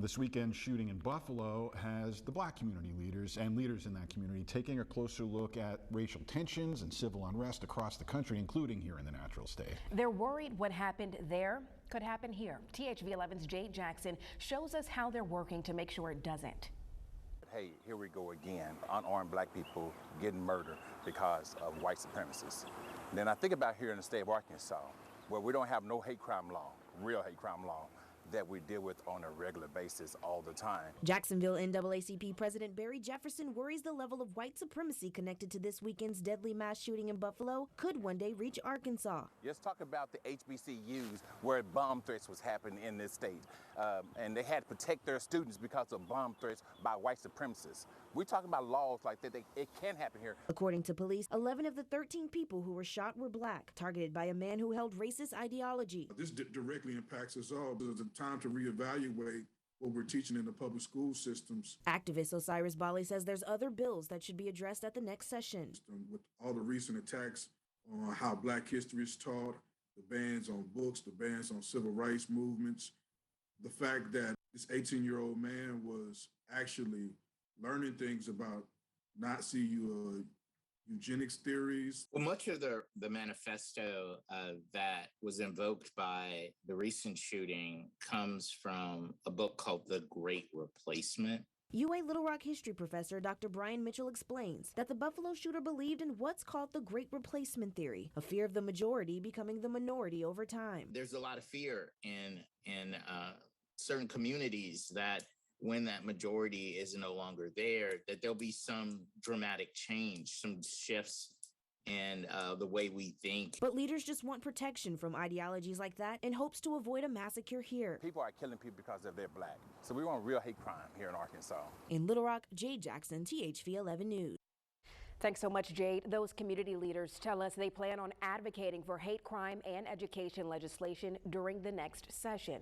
This weekend shooting in Buffalo has the black community leaders and leaders in that community taking a closer look at racial tensions and civil unrest across the country, including here in the Natural State. They're worried what happened there could happen here. THV 11's Jade Jackson shows us how they're working to make sure it doesn't. Hey, here we go again. Unarmed black people getting murdered because of white supremacists. And then I think about here in the state of Arkansas, where we don't have no hate crime law, real hate crime law, that we deal with on a regular basis all the time. Jacksonville NAACP President Barry Jefferson worries the level of white supremacy connected to this weekend's deadly mass shooting in Buffalo could one day reach Arkansas. Let's talk about the HBCUs where bomb threats was happening in this state. And they had to protect their students because of bomb threats by white supremacists. We're talking about laws like that. It can happen here. According to police, 11 of the 13 people who were shot were black, targeted by a man who held racist ideology. This directly impacts us all. There's a time to reevaluate what we're teaching in the public school systems. Activist Osiris Bali says there's other bills that should be addressed at the next session. With all the recent attacks on how black history is taught, the bans on books, the bans on civil rights movements, the fact that this 18-year-old man was actually learning things about Nazi eugenics theories. Well, much of the manifesto that was invoked by the recent shooting comes from a book called The Great Replacement. UA Little Rock history professor Dr. Brian Mitchell explains that the Buffalo shooter believed in what's called the Great Replacement theory, a fear of the majority becoming the minority over time. There's a lot of fear in certain communities that when that majority is no longer there, that there'll be some dramatic change, some shifts in the way we think. But leaders just want protection from ideologies like that in hopes to avoid a massacre here. People are killing people because they're black. So we want real hate crime here in Arkansas. In Little Rock, Jade Jackson, THV 11 News. Thanks so much, Jade. Those community leaders tell us they plan on advocating for hate crime and education legislation during the next session.